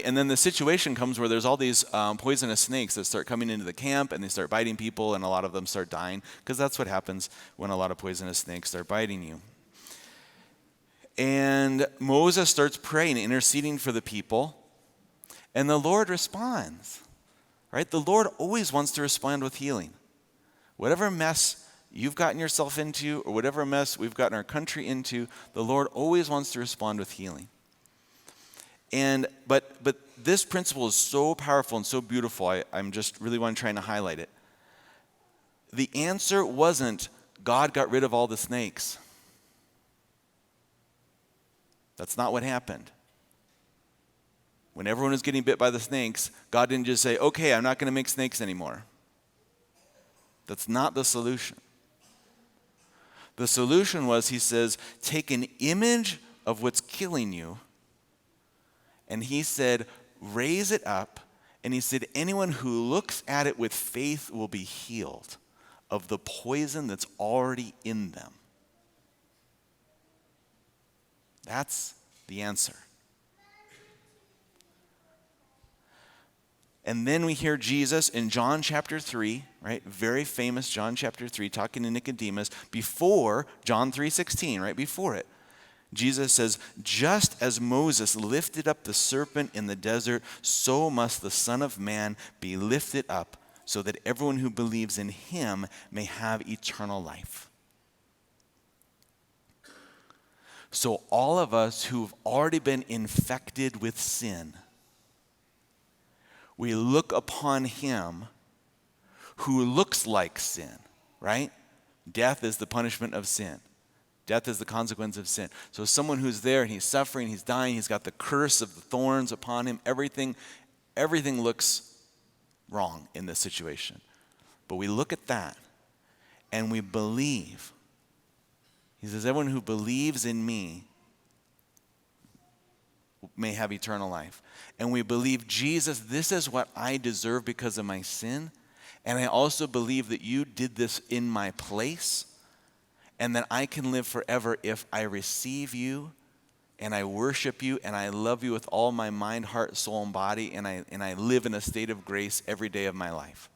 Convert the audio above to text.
And then the situation comes where there's all these poisonous snakes that start coming into the camp, and they start biting people, and a lot of them start dying, because that's what happens when a lot of poisonous snakes start biting you. And Moses starts praying, interceding for the people, and the Lord responds, right? The Lord always wants to respond with healing. Whatever mess you've gotten yourself into, or whatever mess we've gotten our country into, the Lord always wants to respond with healing. But this principle is so powerful and so beautiful, I'm just really trying to highlight it. The answer wasn't God got rid of all the snakes. That's not what happened. When everyone was getting bit by the snakes, God didn't just say, okay, I'm not going to make snakes anymore. That's not the solution. The solution was, he says, take an image of what's killing you, and he said, raise it up, and he said, anyone who looks at it with faith will be healed of the poison that's already in them. That's the answer. And then we hear Jesus in John chapter 3, right? Very famous John chapter 3, talking to Nicodemus before John 3:16, right? Before it. Jesus says, just as Moses lifted up the serpent in the desert, so must the Son of Man be lifted up, so that everyone who believes in him may have eternal life. So all of us who've already been infected with sin, we look upon him who looks like sin, right? Death is the punishment of sin. Death is the consequence of sin. So someone who's there and he's suffering, he's dying, he's got the curse of the thorns upon him, everything looks wrong in this situation. But we look at that and we believe. He says, everyone who believes in me may have eternal life. And we believe, Jesus, this is what I deserve because of my sin. And I also believe that you did this in my place, and that I can live forever if I receive you and I worship you and I love you with all my mind, heart, soul, and body, and I live in a state of grace every day of my life.